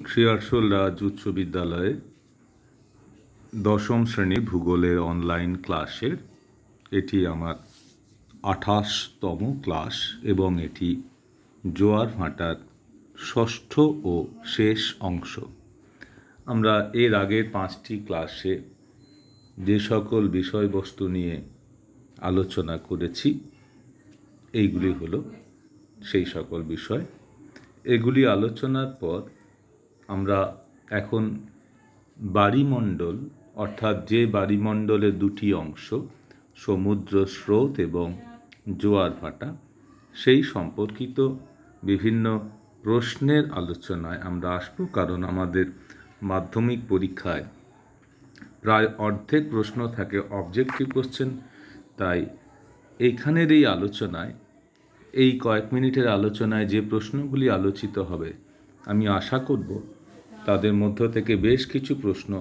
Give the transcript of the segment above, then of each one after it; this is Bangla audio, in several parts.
শ্রী আরশোল রাজ উচ্চ বিদ্যালয়ে দশম শ্রেণীর ভূগোলের অনলাইন ক্লাসের এটি আমার 28তম ক্লাস এবং এটি জোয়ার ভাটার ষষ্ঠ ও শেষ অংশ। আমরা এর আগের 5টি ক্লাসে যে সকল বিষয়বস্তু নিয়ে আলোচনা করেছি এইগুলি হলো সেই সকল বিষয়। এগুলি আলোচনার পর আমরা এখন বায়ুমণ্ডল অর্থাৎ যে বায়ুমণ্ডলের দুটি অংশ সমুদ্র স্রোত এবং জোয়ার ভাটা সেই সম্পর্কিত বিভিন্ন প্রশ্নের আলোচনায় আমরা আসব, কারণ আমাদের মাধ্যমিক পরীক্ষায় প্রায় অর্ধেক প্রশ্ন থাকে অবজেক্টিভ কোশ্চেন। তাই এইখানের এই আলোচনায় এই কয়েক মিনিটের আলোচনায় যে প্রশ্নগুলি আলোচিত হবে আমি আশা করব তাদের মধ্য থেকে বেশ কিছু প্রশ্ন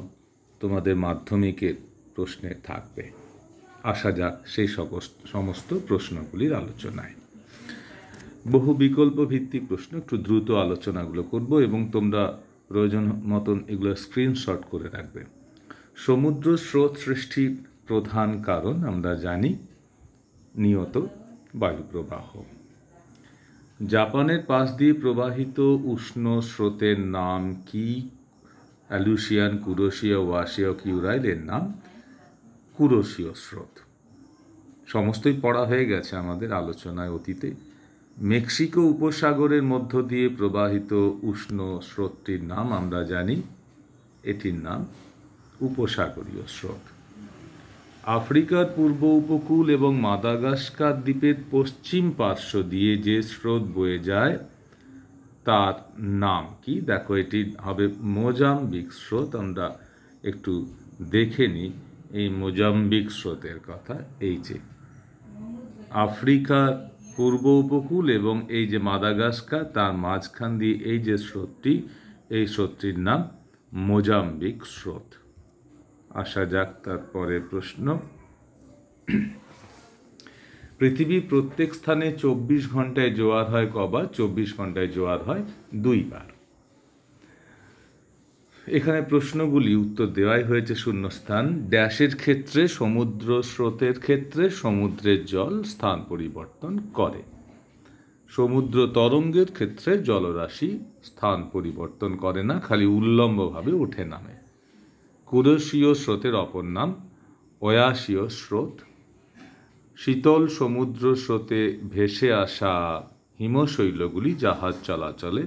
তোমাদের মাধ্যমিকের প্রশ্নে থাকবে। আসা যাক সেই সমস্ত প্রশ্নগুলির আলোচনায়। বহু বিকল্প ভিত্তিক প্রশ্ন একটু দ্রুত আলোচনাগুলো করব এবং তোমরা প্রয়োজন মতন এগুলো স্ক্রিনশট করে রাখবে। সমুদ্র স্রোত সৃষ্টির প্রধান কারণ আমরা জানি নিয়ত বায়ুপ্রবাহ। জাপানের পাশ দিয়ে প্রবাহিত উষ্ণ স্রোতের নাম কি? অ্যালুসিয়ান, কুরোশীয়, ওয়াশীয়, কিউরাইলের নাম কুরোশীয় স্রোত। সমস্তই পড়া হয়ে গেছে আমাদের আলোচনায় অতীতে। মেক্সিকো উপসাগরের মধ্য দিয়ে প্রবাহিত উষ্ণ স্রোতটির নাম আমরা জানি, এটির নাম উপসাগরীয় স্রোত। আফ্রিকার পূর্ব উপকূল এবং মাদাগাস্কার দ্বীপের পশ্চিম পার্শ্ব দিয়ে যে স্রোত বয়ে যায় তার নাম কি? দেখো, এটি হবে মোজাম্বিক স্রোত। আমরা একটু দেখে নিই এই মোজাম্বিক স্রোতের কথা। এই যে আফ্রিকার পূর্ব উপকূল এবং এই যে মাদাগাস্কার তার মাঝখান দিয়ে এই যে স্রোতটি, এই স্রোতটির নাম মোজাম্বিক স্রোত। আসা যাক তারপরে প্রশ্ন। পৃথিবীর প্রত্যেক স্থানে 24 ঘন্টায় জোয়ার হয় কবার? 24 ঘন্টায় জোয়ার হয় 2 বার। এখানে প্রশ্নগুলি উত্তর দেওয়াই হয়েছে শূন্যস্থান। ড্যাশের ক্ষেত্রে সমুদ্র স্রোতের ক্ষেত্রে সমুদ্রের জল স্থান পরিবর্তন করে। সমুদ্র তরঙ্গের ক্ষেত্রে জলরাশি স্থান পরিবর্তন করে না, খালি উল্লম্বভাবে ওঠে নামে। কুরোশীয় স্রোতের অপর নাম ওয়াশীয় স্রোত। শীতল সমুদ্র স্রোতে ভেসে আসা হিমশৈলগুলি জাহাজ চলাচলে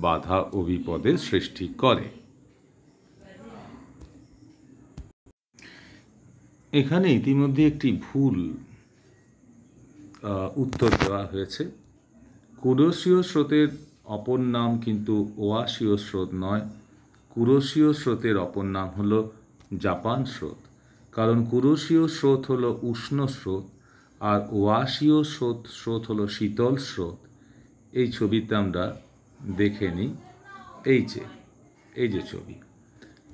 বাধা ও বিপদের সৃষ্টি করে। এখানে ইতিমধ্যে একটি ভুল উত্তর দেওয়া হয়েছে। কুরোশীয় স্রোতের অপর নাম কিন্তু ওয়াশীয় স্রোত নয়। কুরোশীয় স্রোতের অপর নাম হলো জাপান স্রোত, কারণ কুরোশীয় স্রোত হলো উষ্ণ স্রোত আর ওয়াশীয় স্রোত হলো শীতল স্রোত। এই ছবিতে আমরা দেখে নিই। এই যে ছবি,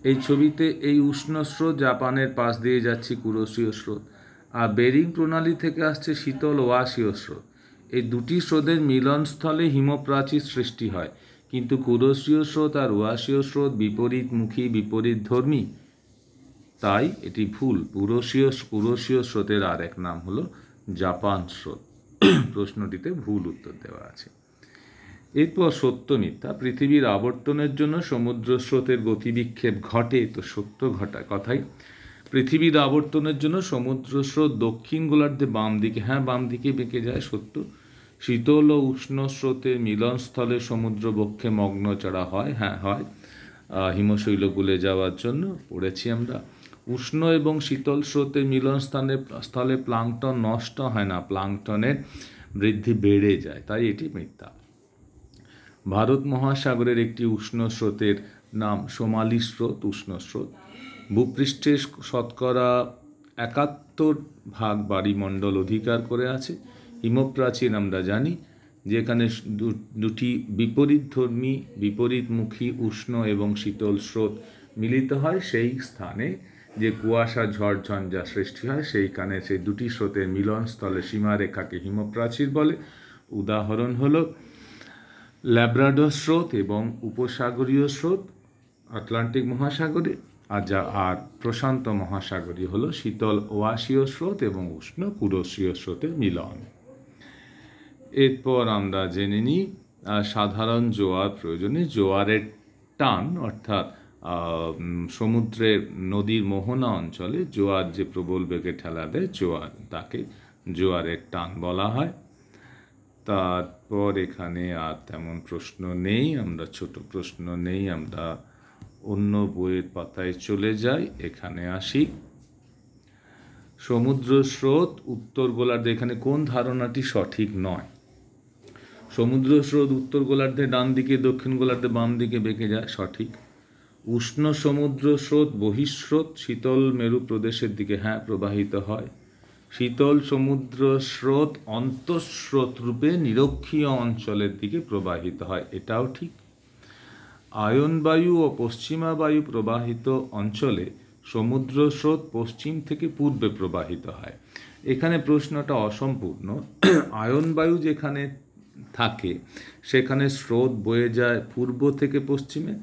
এই ছবিতে এই উষ্ণ স্রোত জাপানের পাশ দিয়ে যাচ্ছে কুরোশীয় স্রোত, আর বেরিং প্রণালী থেকে আসছে শীতল ওয়াশীয় স্রোত। এই দুটি স্রোতের মিলনস্থলে হিমপ্রাচীর সৃষ্টি হয়, কিন্তু কুরোশীয় স্রোত আর ওয়াশীয় স্রোত বিপরীতমুখী, বিপরীতধর্মী, তাই এটি ভুল। কুরোশীয় স্রোতের আর এক নাম হলো জাপান স্রোত। প্রশ্নটিতে ভুল উত্তর দেওয়া আছে। এরপর সত্য মিথ্যা। পৃথিবীর আবর্তনের জন্য সমুদ্র স্রোতের গতিবিক্ষেপ ঘটে, তো সত্য ঘটা কথাই। পৃথিবীর আবর্তনের জন্য সমুদ্র স্রোত দক্ষিণ গোলার্ধে বাম দিকে, বাম দিকে বেঁকে যায়, সত্য। শীতল ও উষ্ণ স্রোতের মিলনস্থলে সমুদ্র বক্ষে মগ্ন চড়া হয়, হয়, হিমশৈল গুলে যাওয়ার জন্য পড়েছি আমরা। উষ্ণ এবং শীতল স্রোতের মিলন স্থলে প্লাঙ্কটন নষ্ট হয় না, প্লাঙ্কটনের বৃদ্ধি বেড়ে যায়, তাই এটি মিথ্যা। ভারত মহাসাগরের একটি উষ্ণ স্রোতের নাম সোমালি স্রোত, উষ্ণ স্রোত। ভূপৃষ্ঠের শতকরা 71% বায়ুমণ্ডল অধিকার করে আছে। হিমপ্রাচীর আমরা জানি, যেখানে দুটি বিপরীতধর্মী, বিপরীতমুখী উষ্ণ এবং শীতল স্রোত মিলিত হয়, সেই স্থানে যে কুয়াশা, ঝড়, ঝঞ্ঝা সৃষ্টি হয়, সেইখানে সেই দুটি স্রোতের মিলনস্থলে সীমারেখাকে হিমপ্রাচীর বলে। উদাহরণ হলো ল্যাব্রাডর স্রোত এবং উপসাগরীয় স্রোত আটলান্টিক মহাসাগরে, আর প্রশান্ত মহাসাগরীয় হলো শীতল ওয়াশীয় স্রোত এবং উষ্ণ কুরোশীয় স্রোতের মিলন। এরপর আমরা জেনে নিই সাধারণ জোয়ার প্রয়োজনে। জোয়ারের টান অর্থাৎ সমুদ্রের নদীর মোহনা অঞ্চলে জোয়ার যে প্রবল বেগে ঠেলা দেয় জোয়ার, তাকে জোয়ারের টান বলা হয়। তারপর এখানে আর তেমন প্রশ্ন নেই, আমরা ছোট প্রশ্ন নেই, আমরা অন্য বইয়ের পাতায় চলে যাই। এখানে আসি, সমুদ্র স্রোত উত্তর গোলার্ধে, এখানে কোন ধারণাটি সঠিক নয়? সমুদ্র স্রোত উত্তর গোলার্ধে ডান দিকে, দক্ষিণ গোলার্ধে বাম দিকে বেঁকে যায়, সঠিক। উষ্ণ সমুদ্র স্রোত বহিঃস্রোত শীতল মেরু প্রদেশের দিকে প্রবাহিত হয়। শীতল সমুদ্র স্রোত অন্তঃস্রোত রূপে নিরক্ষীয় অঞ্চলের দিকে প্রবাহিত হয়, এটাও ঠিক। আয়ন বায়ু ও পশ্চিমা বায়ু প্রবাহিত অঞ্চলে সমুদ্র স্রোত পশ্চিম থেকে পূর্বে প্রবাহিত হয়। এখানে প্রশ্নটা অসম্পূর্ণ। আয়ন বায়ু যেখানে থাকে সেখানে স্রোত বয়ে যায় পূর্ব থেকে পশ্চিমে,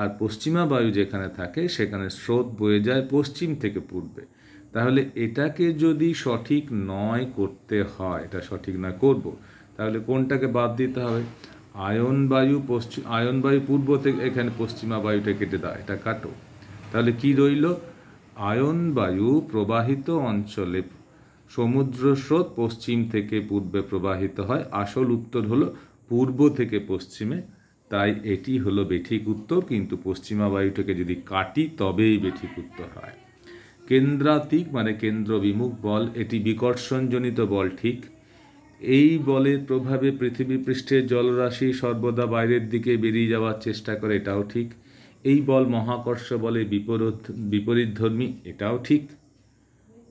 আর পশ্চিমা বায়ু যেখানে থাকে সেখানে স্রোত বয়ে যায় পশ্চিম থেকে পূর্বে। তাহলে এটাকে যদি সঠিক নয় করতে হয়, এটা সঠিক নয় করব, তাহলে কোনটাকে বাদ দিতে হবে? আয়ন বায়ু পূর্ব থেকে, এখানে পশ্চিমা বায়ুটা কেটে দাও, এটা কাটো। তাহলে কি রইল? আয়ন বায়ু প্রবাহিত অঞ্চলে সমুদ্র স্রোত পশ্চিম থেকে পূর্বে প্রবাহিত হয়। আসল উত্তর হলো পূর্ব থেকে পশ্চিমে, তাই এটি হলো বেঠিক উত্তর। কিন্তু পশ্চিমা বায়ুটাকে যদি কাটি তবেই বেঠিক উত্তর হয়। কেন্দ্রাতিক মানে কেন্দ্রবিমুখ বল, এটি বিকর্ষণজনিত বল, ঠিক। এই বলের প্রভাবে পৃথিবী পৃষ্ঠের জলরাশি সর্বদা বাইরের দিকে বেরিয়ে যাওয়ার চেষ্টা করে, এটাও ঠিক। এই বল মহাকর্ষ বলের বিপরীতধর্মী, এটাও ঠিক।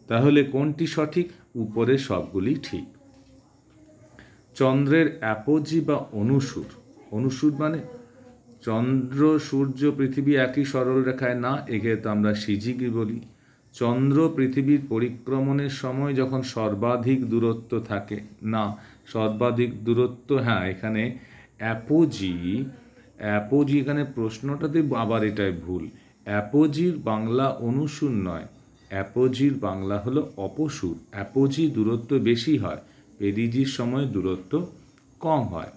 তাহলে কোনটি সঠিক? উপরে সবগুলি ঠিক। চন্দ্রের অ্যাপোজি বা অনুসুর, অনুসুর মানে চন্দ্র সূর্য পৃথিবী একই সরল রেখায় না, একে তো আমরা সিজিগি বলি। চন্দ্র পৃথিবীর পরিক্রমণের সময় যখন সর্বাধিক দূরত্ব থাকে না, সর্বাধিক দূরত্ব, এখানে অ্যাপোজি, এখানে প্রশ্নটাতে আবার এটাই ভুল। অ্যাপোজির বাংলা অনুসুর নয়, অ্যাপোজির বাংলা হলো অপসুর। অ্যাপোজি দূরত্ব বেশি হয়, পেরিজির সময় দূরত্ব কম হয়,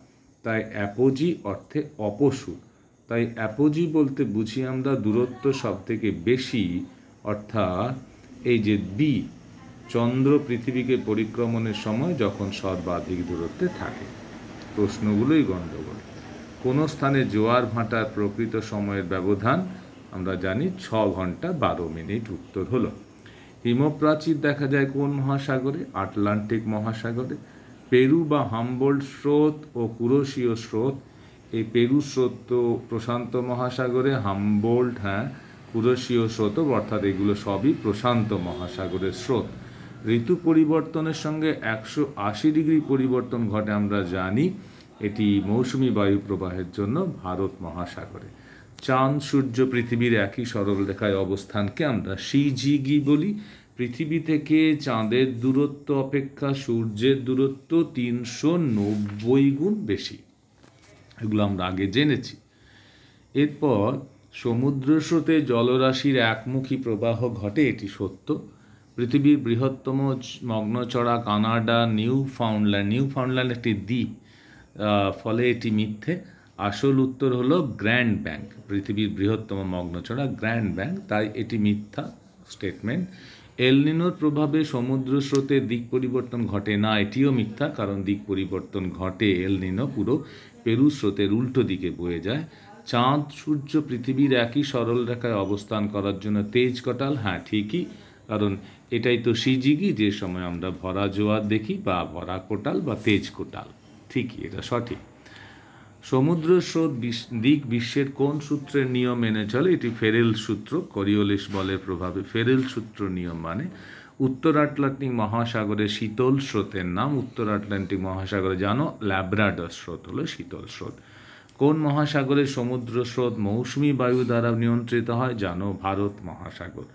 তাই অ্যাপোজি অর্থে অপসুর। তাই অ্যাপোজি বলতে বুঝি আমরা দূরত্ব সব থেকে বেশি, অর্থাৎ এই যে বি, চন্দ্র পৃথিবীকে পরিক্রমণের সময় যখন সর্বাধিক দূরত্বে থাকে। প্রশ্নগুলোই গণ্ডগোল। কোনো স্থানে জোয়ার ভাটার প্রকৃত সময়ের ব্যবধান আমরা জানি 6 ঘন্টা 12 মিনিট। উত্তর হলো হিমপ্রাচীর দেখা যায় কোন মহাসাগরে? আটলান্টিক মহাসাগরে। পেরু বা হামবোল্ট স্রোত ও কুরোশীয় স্রোত, এই পেরু স্রোত তো প্রশান্ত মহাসাগরে, হামবোল্ট কুরোশীয় স্রোত, অর্থাৎ এগুলো সবই প্রশান্ত মহাসাগরের স্রোত। ঋতু পরিবর্তনের সঙ্গে 180 ডিগ্রি পরিবর্তন ঘটে আমরা জানি, এটি মৌসুমি বায়ু প্রবাহের জন্য ভারত মহাসাগরে। চাঁদ সূর্য পৃথিবীর একই সরল রেখায় অবস্থানকে আমরা সিজিগি বলি। পৃথিবী থেকে চাঁদের দূরত্ব অপেক্ষা সূর্যের দূরত্ব 390 গুণ বেশি, এগুলো আমরা আগে জেনেছি। এরপর সমুদ্র স্রোতে জলরাশির একমুখী প্রবাহ ঘটে, এটি সত্য। পৃথিবীর বৃহত্তম মগ্নচড়া কানাডা নিউফাউন্ডল্যান্ড একটি দ্বীপ, ফলে এটি মিথ্যে। আসল উত্তর হলো গ্র্যান্ড ব্যাংক, পৃথিবীর বৃহত্তম মগ্নচড়া গ্র্যান্ড ব্যাংক, তাই এটি মিথ্যা স্টেটমেন্ট। এল নিনোর প্রভাবে সমুদ্র স্রোতের দিক পরিবর্তন ঘটে না, এটিও মিথ্যা, কারণ দিক পরিবর্তন ঘটে, এল নিনো পুরো পেরু স্রোতের উল্টো দিকে বয়ে যায়। চাঁদ সূর্য পৃথিবীর একই সরল রেখায় অবস্থান করার জন্য তেজ কোটাল, ঠিকই, কারণ এটাই তো সিজিগি, যে সময় আমরা ভরা জোয়ার দেখি, বা ভরা কোটাল বা তেজ কোটাল, ঠিকই, এটা সঠিক। সমুদ্র স্রোত দিক বিশ্বের কোন সূত্রের নিয়ম মেনে চলে? এটি ফেরেল সূত্র, করিওলিস বলের প্রভাবে ফেরেল সূত্র নিয়ম মানে উত্তর আটলান্টিক মহাসাগরের শীতল স্রোতের নাম, উত্তর আটলান্টিক মহাসাগরে জানো ল্যাব্রাডর স্রোত হলো শীতল স্রোত। কোন মহাসাগরের সমুদ্র স্রোত মৌসুমি বায়ু দ্বারা নিয়ন্ত্রিত হয়? জানো ভারত মহাসাগর।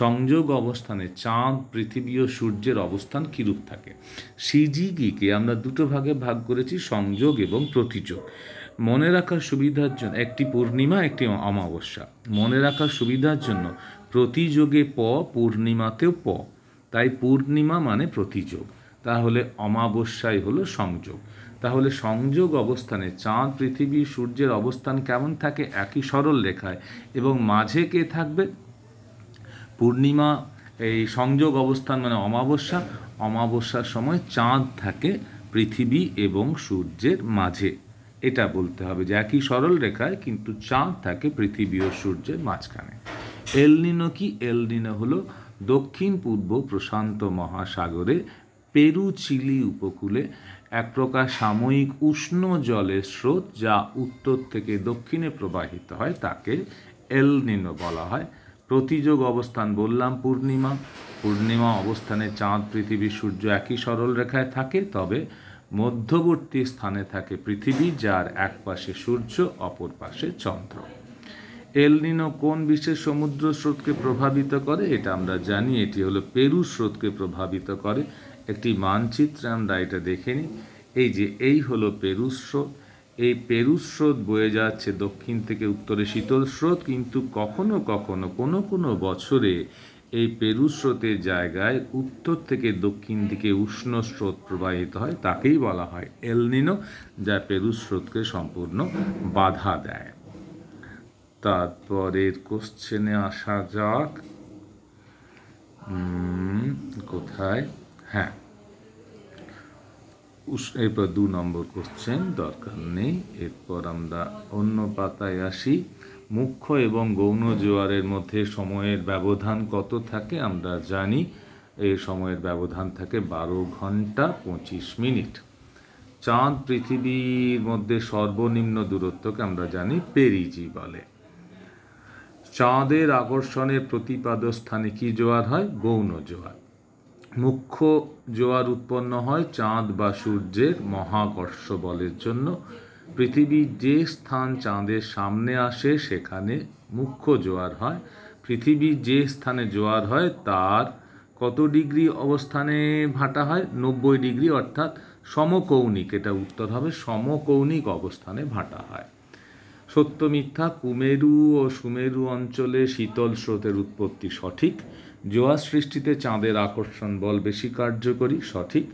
সংযোগ অবস্থানে চাঁদ পৃথিবী ও সূর্যের অবস্থান কিরূপ থাকে? সিজিগিকে আমরা দুটো ভাগে ভাগ করেছি, সংযোগ এবং প্রতিযোগ। মনে রাখার সুবিধার জন্য একটি পূর্ণিমা একটি অমাবস্যা, মনে রাখার সুবিধার জন্য প্রতিযোগে পূর্ণিমাতেও তাই পূর্ণিমা মানে প্রতিযোগ, তাহলে অমাবস্যাই হলো সংযোগ। তাহলে সংযোগ অবস্থানে চাঁদ পৃথিবী সূর্যের অবস্থান কেমন থাকে? একই সরল রেখায়, এবং মাঝে কে থাকবে? পূর্ণিমা। এই সংযোগ অবস্থান মানে অমাবস্যা, অমাবস্যার সময় চাঁদ থাকে পৃথিবী এবং সূর্যের মাঝে। এটা বলতে হবে যে একই সরল রেখায় কিন্তু চাঁদ থাকে পৃথিবী ও সূর্যের মাঝখানে। এল নিনো কি? এল নিনো হলো দক্ষিণ পূর্ব প্রশান্ত মহাসাগরে পেরু চিলি উপকূলে এক প্রকার সাময়িক উষ্ণ জলের স্রোত যা উত্তর থেকে দক্ষিণে প্রবাহিত হয়, তাকে এল নিনো বলা হয়। প্রতিযোগ অবস্থান বললাম পূর্ণিমা। পূর্ণিমা অবস্থানে চাঁদ পৃথিবী সূর্য একই সরল রেখায় থাকে, তবে মধ্যবর্তী স্থানে থাকে পৃথিবী, যার এক পাশে সূর্য অপর পাশে চন্দ্র। এল নিনো কোন বিশেষ সমুদ্র স্রোতকে প্রভাবিত করে? এটা আমরা জানি, এটি হলো পেরু স্রোতকে প্রভাবিত করে। একটি মানচিত্রে আমরা এটা দেখে নিই। এই হলো পেরু স্রোত। এই পেরু স্রোত বয়ে যাচ্ছে দক্ষিণ থেকে উত্তরে শীতল স্রোত, কিন্তু কখনো কখনো কোনো বছরে এই পেরু স্রোতের জায়গায় উত্তর থেকে দক্ষিণ দিকে উষ্ণ স্রোত প্রবাহিত হয়, তাকেই বলা হয় এল নিনো, যা পেরু স্রোতকে সম্পূর্ণ বাধা দেয়। তারপরের কোশ্চেনে আসা যাক। কোথায়? হ্যাঁ, এরপর 2 নম্বর কোশ্চেন, দরকার নেই। এরপর আমরা অন্য পাতায় আসি। মুখ্য এবং গৌণ জোয়ারের মধ্যে সময়ের ব্যবধান কত থাকে? আমরা জানি এই সময়ের ব্যবধান থাকে 12 ঘন্টা 25 মিনিট। চাঁদ পৃথিবীর মধ্যে সর্বনিম্ন দূরত্বকে আমরা জানি পেরিজি বলে। চাঁদের আকর্ষণের প্রতিপাদ স্থানে কি জোয়ার হয়? গৌণ জোয়ার। মুখ্য জোয়ার উৎপন্ন হয় চাঁদ বা সূর্যের মহাকর্ষ বলের জন্য। পৃথিবীর যে স্থান চাঁদের সামনে আসে সেখানে মুখ্য জোয়ার হয়। পৃথিবীর যে স্থানে জোয়ার হয় তার কত ডিগ্রি অবস্থানে ভাটা হয়? 90 ডিগ্রি, অর্থাৎ সমকৌণিক। এটা উত্তর হবে, সমকৌণিক অবস্থানে ভাটা হয়। সত্য মিথ্যা? কুমেরু ও সুমেরু অঞ্চলে শীতল স্রোতের উৎপত্তি সঠিক। জোয়ার সৃষ্টিতে চাঁদের আকর্ষণ বল বেশি কার্যকরী, সঠিক।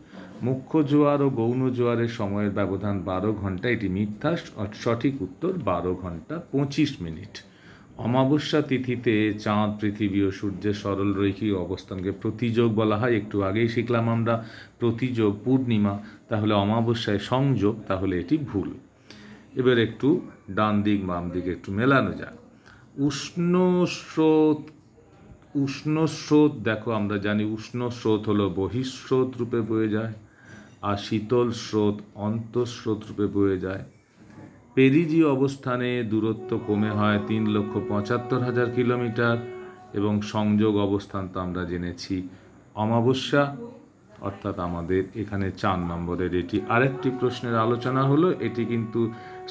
মুখ্য জোয়ার ও গৌণ জোয়ারের সময়ের ব্যবধান 12 ঘন্টা, এটি মিথ্যা, সঠিক উত্তর 12 ঘন্টা 25 মিনিট। অমাবস্যা তিথিতে চাঁদ পৃথিবী ও সূর্যের সরল রৈখিক অবস্থানকে প্রতিযোগ বলা হয়। একটু আগেই শিখলাম আমরা প্রতিযোগ পূর্ণিমা, তাহলে অমাবস্যায় সংযোগ, তাহলে এটি ভুল। এবার একটু ডান দিক বাম দিকে একটু মেলানো যায়। উষ্ণ স্রোত দেখো, আমরা জানি উষ্ণ স্রোত হলো বহিঃস্রোত রূপে বয়ে যায়, আর শীতল স্রোত অন্তঃস্রোত রূপে বয়ে যায়। পেরিজি অবস্থানে দূরত্ব কমে হয় 3,75,000 কিলোমিটার, এবং সংযোগ অবস্থান তো আমরা জেনেছি অমাবস্যা, অর্থাৎ আমাদের এখানে 4 নম্বরের এটি। আরেকটি প্রশ্নের আলোচনা হলো, এটি কিন্তু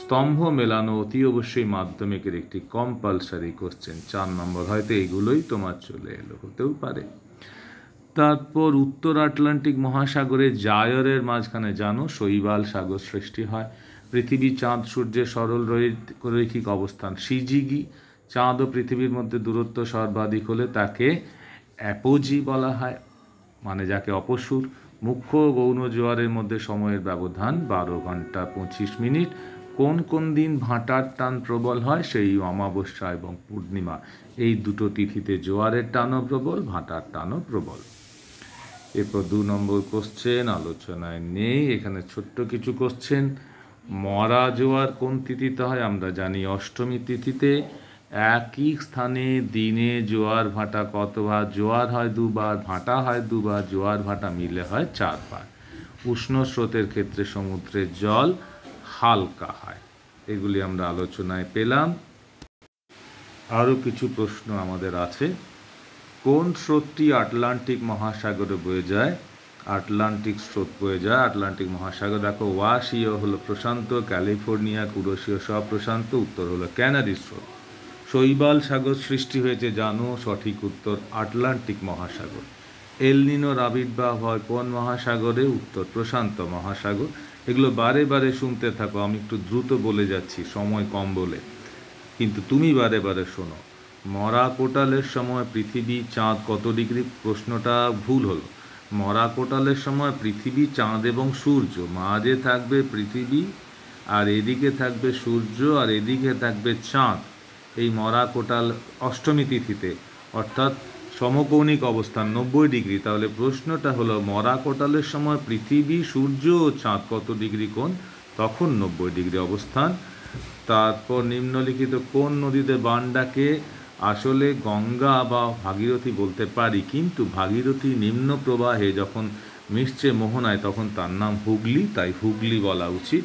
স্তম্ভ মেলানো অতি অবশ্যই মাধ্যমিকের একটি কম্পালসারি কোশ্চেন। 4 নম্বর, হয়তো এগুলোই তোমার চলে এলো, হতেও পারে। তারপর উত্তর আটলান্টিক মহাসাগরে জায়রের মাঝখানে জানো শৈবাল সাগর সৃষ্টি হয়। পৃথিবী চাঁদ সূর্যের সরল রৈখিক অবস্থান সিজিগি। চাঁদ ও পৃথিবীর মধ্যে দূরত্ব সর্বাধিক হলে তাকে অ্যাপোজি বলা হয়, মানে যাকে অপসূর। মুখ্য ও গৌণ জোয়ারের মধ্যে সময়ের ব্যবধান 12 ঘন্টা 25 মিনিট। কোন কোন দিন ভাটার টান প্রবল হয়? সেই অমাবস্যা এবং পূর্ণিমা, এই দুটো তিথিতে জোয়ারের টানও প্রবল, ভাটার টানও প্রবল। এরপর 2 নম্বর কোশ্চেন আলোচনায় নেই, এখানে ছোট্ট কিছু কোশ্চেন। মরা জোয়ার কোন তিথিতে হয়? আমরা জানি অষ্টমী তিথিতে। একই স্থানে দিনে জোয়ার ভাটা কতবার? জোয়ার হয় 2 বার, ভাটা হয় 2 বার, জোয়ার ভাটা মিলে হয় 4 বার। উষ্ণ স্রোতের ক্ষেত্রে সমুদ্রের জল হালকা হয়। এগুলি আমরা আলোচনায় পেলাম। আরও কিছু প্রশ্ন আমাদের আছে। কোন স্রোতটি আটলান্টিক মহাসাগরে বয়ে যায়? আটলান্টিক স্রোত বয়ে যায় আটলান্টিক মহাসাগর। দেখো, ওয়াশীয় হলো প্রশান্ত, ক্যালিফোর্নিয়া, কুরোশীয় সব প্রশান্ত, উত্তর হলো ক্যানারি স্রোত। শৈবাল সাগর সৃষ্টি হয়েছে জানো, সঠিক উত্তর আটলান্টিক মহাসাগর। এল নিনোর আবির্ভাব হয় কোন মহাসাগরে? উত্তর প্রশান্ত মহাসাগর। এগুলো বারে বারে শুনতে থাকো, আমি একটু দ্রুত বলে যাচ্ছি সময় কম বলে, কিন্তু তুমি বারে বারে শোনো। মরা কোটালের সময় পৃথিবী চাঁদ কত ডিগ্রি? প্রশ্নটা ভুল হলো। মরা কোটালের সময় পৃথিবী চাঁদ এবং সূর্য, মাঝে থাকবে পৃথিবী আর এদিকে থাকবে সূর্য আর এদিকে থাকবে চাঁদ। এই মরা কোটাল অষ্টমী তিথিতে, অর্থাৎ সমকৌণিক অবস্থান 90 ডিগ্রি। তাহলে প্রশ্নটা হলো মরা কোটালের সময় পৃথিবী সূর্য ও চাঁদ কত ডিগ্রি কোণ? তখন 90 ডিগ্রি অবস্থান। তারপর নিম্নলিখিত কোন নদীতে বান ডাকে? আসলে গঙ্গা বা ভাগীরথী বলতে পারি, কিন্তু ভাগীরথী নিম্ন প্রবাহে যখন মিশছে মোহনায় তখন তার নাম হুগলি, তাই হুগলি বলা উচিত।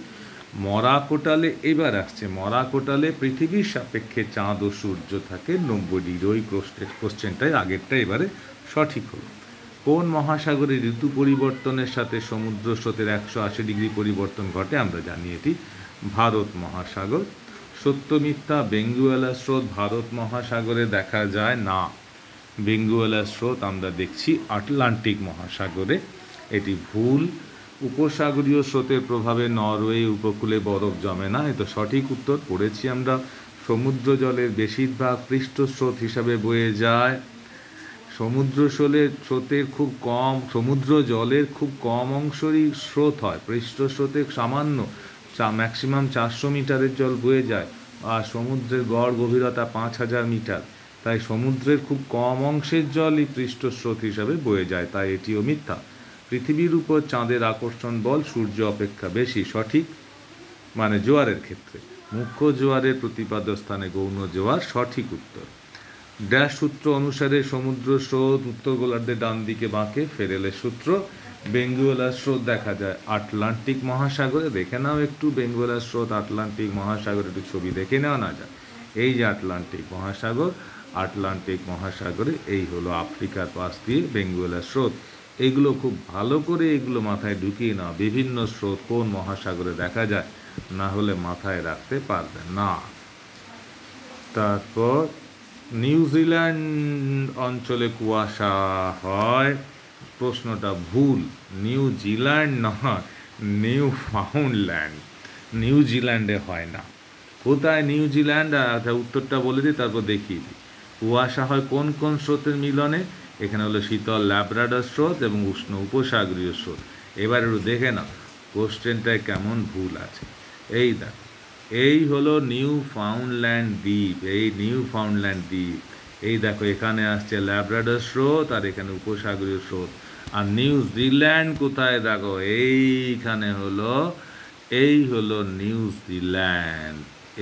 মরা কোটালে এবার আসছে, মরা কোটালে পৃথিবীর সাপেক্ষে চাঁদ ও সূর্য থাকে 90 ডিগ্রি। ওই কোশ্চেনটাই আগেরটা এবারে সঠিক হলো। কোন মহাসাগরে ঋতু পরিবর্তনের সাথে সমুদ্র স্রোতের 180 ডিগ্রি পরিবর্তন ঘটে? আমরা জানি এটি ভারত মহাসাগর। সত্য মিথ্যা? বেঙ্গুয়েলা স্রোত ভারত মহাসাগরে দেখা যায় না। বেঙ্গুয়েলা স্রোত আমরা দেখছি আটলান্টিক মহাসাগরে, এটি ভুল। উপসাগরীয় স্রোতের প্রভাবে নরওয়ে উপকূলে বরফ জমে না, এ তো সঠিক উত্তর, পড়েছি আমরা। সমুদ্র জলের বেশিরভাগ পৃষ্ঠস্রোত হিসাবে বয়ে যায়। সমুদ্র জলের খুব কম অংশই স্রোত হয়, পৃষ্ঠস্রোতে সামান্য ম্যাক্সিমাম 400 মিটারের জল বয়ে যায়, আর সমুদ্রের গড় গভীরতা 5000 মিটার। তাই সমুদ্রের খুব কম অংশের জলই পৃষ্ঠস্রোত হিসাবে বয়ে যায়, তাই এটিও মিথ্যা। পৃথিবীর উপর চাঁদের আকর্ষণ বল সূর্য অপেক্ষা বেশি, সঠিক, মানে জোয়ারের ক্ষেত্রে। মুখ্য জোয়ারের প্রতিপাদ্য স্থানে গৌণ জোয়ার, সঠিক উত্তর। ড্যাশ সূত্র অনুসারে সমুদ্র স্রোত উত্তর গোলার্ধের ডান দিকে বাঁকে? ফেরেলের সূত্র। বেঙ্গুয়েলার স্রোত দেখা যায় আটলান্টিক মহাসাগরে, দেখে নাও একটু বেঙ্গুয়েলার স্রোত আটলান্টিক মহাসাগরে, একটু ছবি দেখে নেওয়া না যায়। এই যে আটলান্টিক মহাসাগর, আটলান্টিক মহাসাগরে এই হলো আফ্রিকার পাশ দিয়ে বেঙ্গুয়েলার স্রোত। এইগুলো খুব ভালো করে এগুলো মাথায় ঢুকিয়ে নাও, বিভিন্ন স্রোত কোন মহাসাগরে দেখা যায়, না হলে মাথায় রাখতে পারবে না। তারপর নিউজিল্যান্ড অঞ্চলে কুয়াশা হয়, প্রশ্নটা ভুল। নিউজিল্যান্ড নয়, নিউ ফাউন্ডল্যান্ড, নিউজিল্যান্ডে হয় না। কোথায় নিউজিল্যান্ড? আচ্ছা উত্তরটা বলে দিই, তারপর দেখিয়ে দিই। কুয়াশা হয় কোন কোন স্রোতের মিলনে? এখানে হলো শীতল ল্যাব্রাডর স্রোত এবং উষ্ণ উপসাগরীয় স্রোত। এবার একটু দেখে নাও কোশ্চেনটায় কেমন ভুল আছে। এই দেখ, এই হলো নিউ ফাউন্ডল্যান্ড দ্বীপ, এই নিউ ফাউন্ডল্যান্ড দ্বীপ। এই দেখো এখানে আসছে ল্যাব্রাডর স্রোত আর এখানে উপসাগরীয় স্রোত। আর নিউজিল্যান্ড কোথায়? দেখো এইখানে হলো, এই হলো নিউজিল্যান্ড,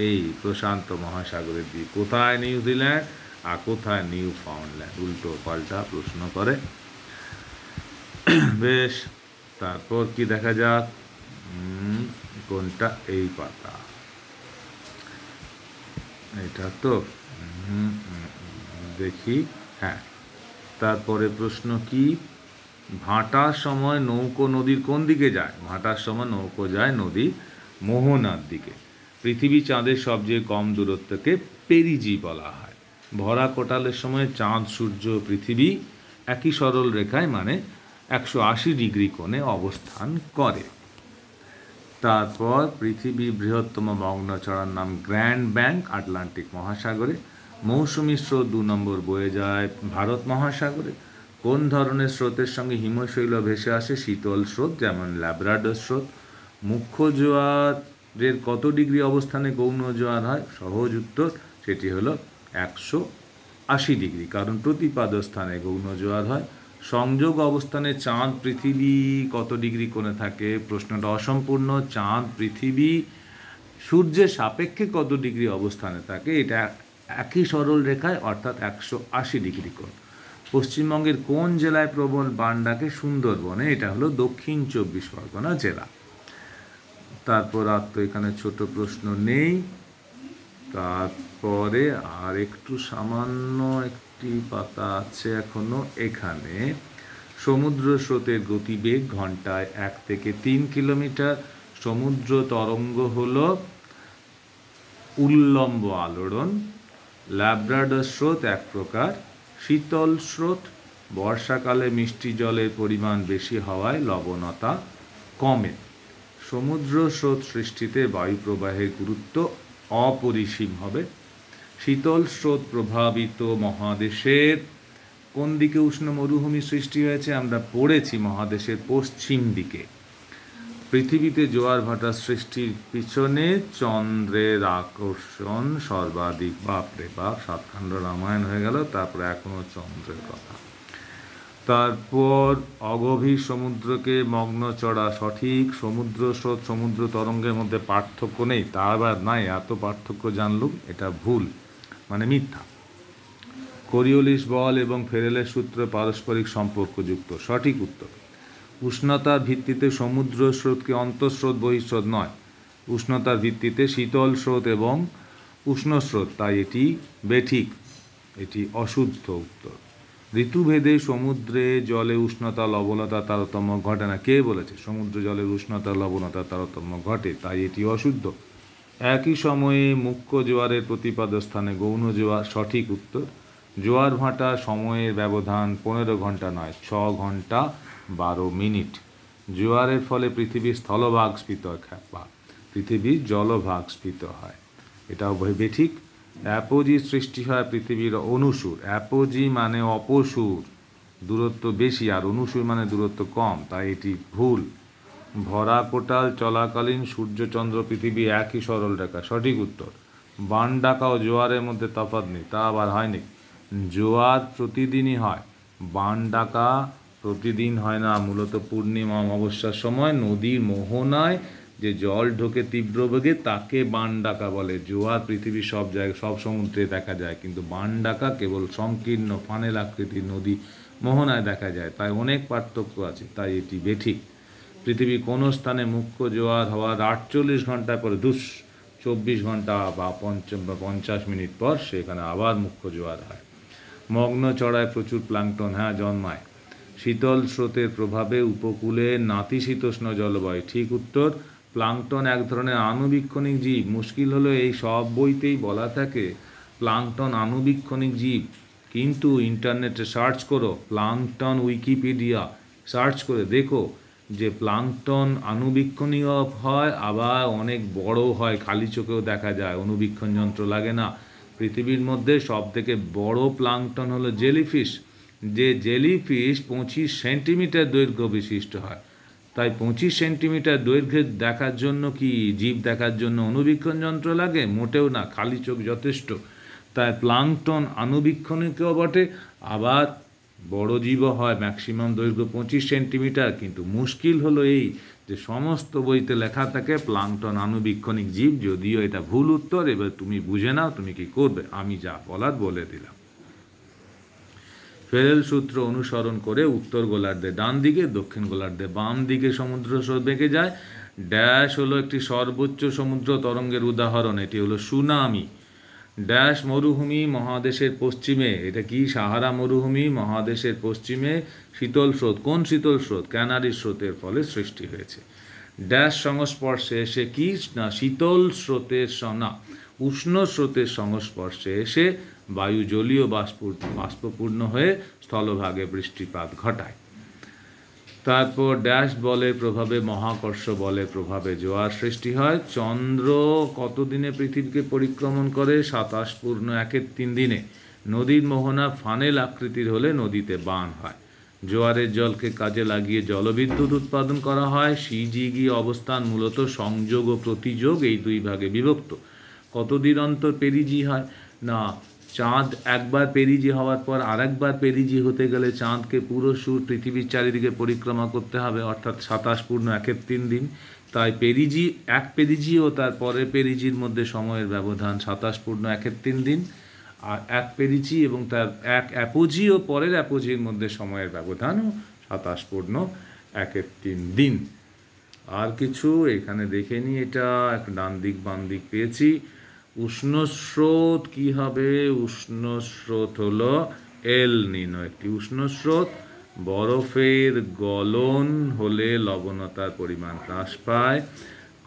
এই প্রশান্ত মহাসাগরের দ্বীপ। কোথায় নিউজিল্যান্ড আর কোথায় নিউ ফাউন্ডল্যান্ড? উল্টো পাল্টা প্রশ্ন করে। বেশ, তারপর কি দেখা যাক, কোনটা? এই পাতা, এটা তো দেখি। হ্যাঁ, তারপরে প্রশ্ন কি? ভাটার সময় নৌকো নদীর কোন দিকে যায়? ভাটার সময় নৌকো যায় নদীর মোহনার দিকে। পৃথিবী চাঁদের সবচেয়ে কম দূরত্বকে পেরিজি বলা হয়। ভরা কোটালের সময় চাঁদ সূর্য পৃথিবী একই সরল রেখায় মানে 180 ডিগ্রি কোণে অবস্থান করে। তারপর পৃথিবীর বৃহত্তম মগ্নচড়ার নাম গ্র্যান্ড ব্যাংক, আটলান্টিক মহাসাগরে। মৌসুমী স্রোত 2 নম্বর বয়ে যায় ভারত মহাসাগরে। কোন ধরনের স্রোতের সঙ্গে হিমশৈল ভেসে আসে? শীতল স্রোত, যেমন ল্যাব্রাডর স্রোত। মুখ্য জোয়ারের কত ডিগ্রি অবস্থানে গৌণ জোয়ার হয়? সহজ উত্তর, সেটি হলো 180 ডিগ্রি, কারণ প্রতিপাদ্য স্থানে গৌণ জোয়ার হয়। সংযোগ অবস্থানে চাঁদ পৃথিবী কত ডিগ্রি কোণে থাকে? প্রশ্নটা অসম্পূর্ণ। চাঁদ পৃথিবী সূর্যের সাপেক্ষে কত ডিগ্রি অবস্থানে থাকে? এটা একই সরল রেখায়, অর্থাৎ 180 ডিগ্রি কোণ। পশ্চিমবঙ্গের কোন জেলায় প্রবল বান ডাকে? সুন্দরবনে, এটা হলো দক্ষিণ 24 পরগনা জেলা। তারপর আর তো এখানে ছোট প্রশ্ন নেই। তারপরে আর একটু সামান্য একটি পাতা আছে এখনো। এখানে সমুদ্র স্রোতের গতিবেগ ঘন্টায় 1 থেকে 3 কিলোমিটার। সমুদ্র তরঙ্গ হলো উল্লম্ব আলোড়ন। ল্যাব্রাডর স্রোত এক প্রকার শীতল স্রোত। বর্ষাকালে মিষ্টি জলের পরিমাণ বেশি হওয়ায় লবণতা কমে। সমুদ্র স্রোত সৃষ্টিতে বায়ু প্রবাহের গুরুত্ব অপরিসীম হবে। শীতল স্রোত প্রভাবিত মহাদেশের কোন দিকে উষ্ণ মরুভূমি সৃষ্টি হয়েছে? আমরা পড়েছি মহাদেশের পশ্চিম দিকে। পৃথিবীতে জোয়ার ভাটার সৃষ্টির পিছনে চন্দ্রের আকর্ষণ সর্বাধিক। বাপরে বাপ, সাতখণ্ড রামায়ণ হয়ে গেল, তারপরে এখনো চন্দ্রের কথা। তারপর অগভীর সমুদ্রকে মগ্ন চড়া সঠিক। সমুদ্র স্রোত সমুদ্র তরঙ্গের মধ্যে পার্থক্য নেই, তা আবার নাই, এত পার্থক্য জানলুম, এটা ভুল, মানে মিথ্যা। কোরিওলিস বল এবং ফেরেলের সূত্র পারস্পরিক সম্পর্কযুক্ত। সঠিক উত্তর। উষ্ণতার ভিত্তিতে সমুদ্র স্রোতকে অন্তঃস্রোত বহিঃস্রোত নয়, উষ্ণতার ভিত্তিতে শীতল স্রোত এবং উষ্ণ স্রোত, তাই এটি বেঠিক, এটি অশুদ্ধ উত্তর। ঋতুভেদে সমুদ্রে জলে উষ্ণতা লবণতা তারতম্য ঘটে না। কে বলেছে সমুদ্র জলের উষ্ণতা লবণতা তারতম্য ঘটে? তাই এটি অশুদ্ধ। একই সময়ে মুখ্য জোয়ারের প্রতিপাদ্য স্থানে গৌণ জোয়ার। সঠিক উত্তর। জোয়ার ভাটা সময়ের ব্যবধান 15 ঘন্টা নয়, 6 ঘন্টা 12 মিনিট। জোয়ারের ফলে পৃথিবীর স্থলভাগ স্ফীত হয়, বা পৃথিবীর জলভাগ স্ফীত হয়, এটাও বেঠিক। অ্যাপোজি সৃষ্টি হয় পৃথিবীর অনুসুর। অ্যাপোজি মানে অপসুর, দূরত্ব বেশি, আর অনুসুর মানে দূরত্ব কম, তাই এটি ভুল। ভরা কোটাল চলাকালীন সূর্যচন্দ্র পৃথিবী একই সরল রেখা। সঠিক উত্তর। বান ডাকা ও জোয়ারের মধ্যে তফাৎ নেই, তা আবার হয়নি। জোয়ার প্রতিদিনই হয়, বান ডাকা প্রতিদিন হয় না। মূলত পূর্ণিমা অমাবস্যার সময় নদীর মোহনায় যে জল ঢোকে তীব্র বেগে তাকে বান ডাকা বলে। জোয়ার পৃথিবীর সব জায়গায়, সব সমুদ্রে দেখা যায়, কিন্তু বান ডাকা কেবল সংকীর্ণ ফানেল আকৃতির নদী মোহনায় দেখা যায়, তাই অনেক পার্থক্য আছে, তাই এটি বেঠিক। পৃথিবীর কোনো স্থানে মুখ্য জোয়ার হওয়ার 48 ঘন্টা পরে 24 ঘন্টা বা 50 মিনিট পর সেখানে আবার মুখ্য জোয়ার হয়। মগ্ন চড়ায় প্রচুর প্লাঙ্কটন, হ্যাঁ জন্মায়। শীতল স্রোতের প্রভাবে উপকূলে নাতিশীতোষ্ণ জলবায়ু। ঠিক উত্তর। প্লাঙ্কটন এক ধরনের আণুবীক্ষণিক জীব। মুশকিল হলো এই সব বইতেই বলা থাকে প্লাঙ্কটন আণুবীক্ষণিক জীব, কিন্তু ইন্টারনেটে সার্চ করো প্লাঙ্কটন উইকিপিডিয়া, সার্চ করে দেখো যে প্লাঙ্কটন আণুবীক্ষণীয় হয়, আবার অনেক বড় হয়, খালি চোখেও দেখা যায়, অণুবীক্ষণ যন্ত্র লাগে না। পৃথিবীর মধ্যে সবথেকে বড় প্লাঙ্কটন হলো জেলিফিশ, যে জেলিফিশ 25 সেন্টিমিটার দৈর্ঘ্য বিশিষ্ট হয়। তাই 25 সেন্টিমিটার দৈর্ঘ্যে দেখার জন্য কি জীব দেখার জন্য অণুবীক্ষণ যন্ত্র লাগে? মোটেও না, খালি চোখ যথেষ্ট। তাই প্লাঙ্কটন আণুবীক্ষণিকও বটে, আবার বড় জীবও হয়, ম্যাক্সিমাম দৈর্ঘ্য 25 সেন্টিমিটার। কিন্তু মুশকিল হলো এই যে সমস্ত বইতে লেখা থাকে প্লাঙ্কটন আণুবীক্ষণিক জীব, যদিও এটা ভুল উত্তর। এবার তুমি বুঝে নাও তুমি কি করবে, আমি যা বলার বলে দিলাম। ফেরেল সূত্র অনুসরণ করে উত্তর গোলার্ধে ডান দিকে, দক্ষিণ গোলার্ধে বাম দিকে সমুদ্র স্রোত বেঁকে যায়। ড্যাশ হলো একটি সর্বোচ্চ সমুদ্র তরঙ্গের উদাহরণ, এটি হলো সুনামি। ড্যাশ মরুভূমি মহাদেশের পশ্চিমে, এটা কি সাহারা মরুভূমি, মহাদেশের পশ্চিমে শীতল স্রোত। কোন শীতল স্রোত? ক্যানারি স্রোতের ফলে সৃষ্টি হয়েছে। ড্যাশ সংস্পর্শে এসে কি না শীতল স্রোতের না উষ্ণ স্রোতের সংস্পর্শে এসে বায়ু জলীয় বাষ্পপূর্ণ হয়ে স্থলভাগে বৃষ্টিপাত ঘটায়। তারপর ড্যাশ বলের প্রভাবে, মহাকর্ষ বলের প্রভাবে জোয়ার সৃষ্টি হয়। চন্দ্র কতদিনে পৃথিবীকে পরিক্রমণ করে? 27.1 দিনে। নদীর মোহনা ফানেল আকৃতির হলে নদীতে বান হয়। জোয়ারের জলকে কাজে লাগিয়ে জলবিদ্যুৎ উৎপাদন করা হয়। সিজিগি অবস্থান মূলত সংযোগ ও প্রতিযোগ, এই দুই ভাগে বিভক্ত। কতদিন অন্তর পেরিজি হয়? না, চাঁদ একবার পেরিজি হওয়ার পর আরেকবার পেরিজি হতে গেলে চাঁদকে পুরো পৃথিবীর চারিদিকে পরিক্রমা করতে হবে, অর্থাৎ 27.1 দিন। তাই পেরিজি, এক পেরিজি ও তার পরের পেরিজির মধ্যে সময়ের ব্যবধান 27.1 দিন, আর এক পেরিজি এবং তার এক অ্যাপোজি ও পরের অ্যাপোজির মধ্যে সময়ের ব্যবধানও 27.1 দিন। আর কিছু এখানে দেখে নিই, এটা এক ডান দিক বাম দিক পেয়েছি। উষ্ণ স্রোত কি হবে? উষ্ণ স্রোত হলো এল নিনো, একটি উষ্ণ স্রোত। বরফের গলন হলে লবণতার পরিমাণ হ্রাস পায়।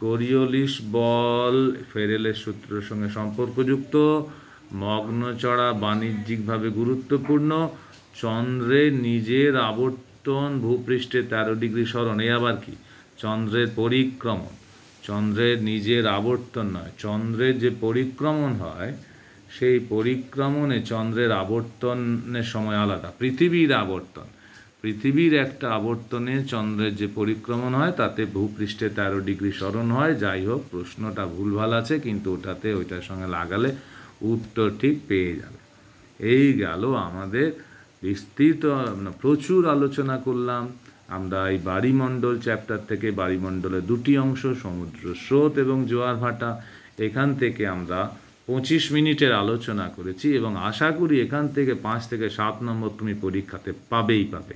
কোরিওলিস বল ফেরেলের সূত্রের সঙ্গে সম্পর্কযুক্ত। মগ্ন চড়া বাণিজ্যিকভাবে গুরুত্বপূর্ণ। চন্দ্রের নিজের আবর্তন ভূপৃষ্ঠে 13 ডিগ্রি সরণ, এ আবার কি? চন্দ্রের পরিক্রমণ, চন্দ্রের নিজের আবর্তন নয়, চন্দ্রের যে পরিক্রমণ হয় সেই পরিক্রমণে চন্দ্রের আবর্তনের সময় আলাদা। পৃথিবীর আবর্তন, পৃথিবীর একটা আবর্তনে চন্দ্রের যে পরিক্রমণ হয় তাতে ভূপৃষ্ঠে 13 ডিগ্রি সরণ হয়। যাই হোক, প্রশ্নটা ভুলভাল আছে, কিন্তু ওইটার সঙ্গে লাগালে উত্তর ঠিক পেয়ে যাবে। এই গেল আমাদের বিস্তৃত, প্রচুর আলোচনা করলাম আমরা এই বায়ুমণ্ডল চ্যাপ্টার থেকে। বায়ুমণ্ডলের দুটি অংশ, সমুদ্র স্রোত এবং জোয়ার ভাটা। এখান থেকে আমরা 25 মিনিটের আলোচনা করেছি এবং আশা করি এখান থেকে 5 থেকে 7 নম্বর তুমি পরীক্ষাতে পাবেই পাবে।